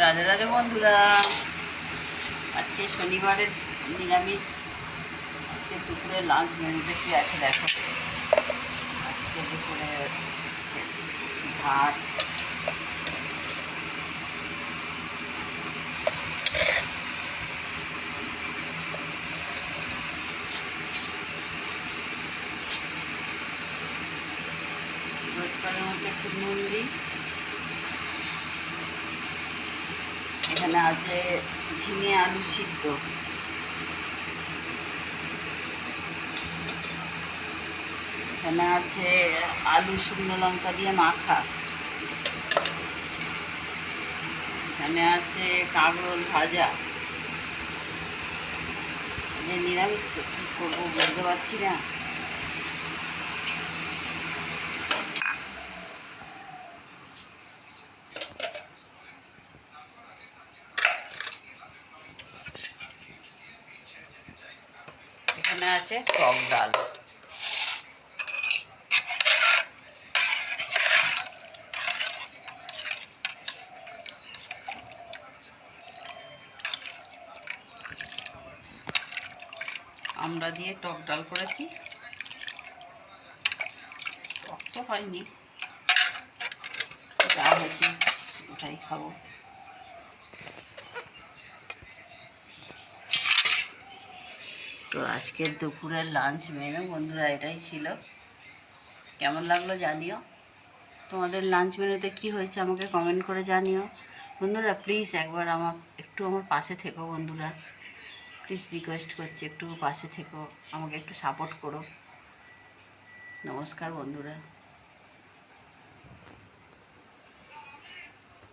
রাধে রাধে বন্ধুরা, আজকে শনিবারের নিরামিষ। আজকে দুপুরে লাঞ্চ মেনুতে কী আছে দেখো। আজকে দুপুরে ভাত, রোজকারের মধ্যে একটু নুন দিই। এখানে আছে ঝিঙে আলু সিদ্ধ, এখানে আছে আলু শুকনো লঙ্কা দিয়ে মাখা, এখানে আছে কাঁকরোল ভাজা। যে নিরামিষ তো কী করবো বুঝতে পারছি না। এখানে আছে টক ডাল। আমরা দিয়ে টক ডাল করেছি, টক তো হয়নি, যা হয়েছে ওটাই খাবো। তো আজকের দুপুরের লাঞ্চ মেনু বন্ধুরা এটাই ছিল। কেমন লাগলো জানিও। তোমাদের লাঞ্চ মেনুতে কী হয়েছে আমাকে কমেন্ট করে জানিও বন্ধুরা। প্লিজ একবার আমার পাশে থেকো বন্ধুরা, প্লিজ রিকোয়েস্ট করছি, একটু পাশে থেকো, আমাকে একটু সাপোর্ট করো। নমস্কার বন্ধুরা।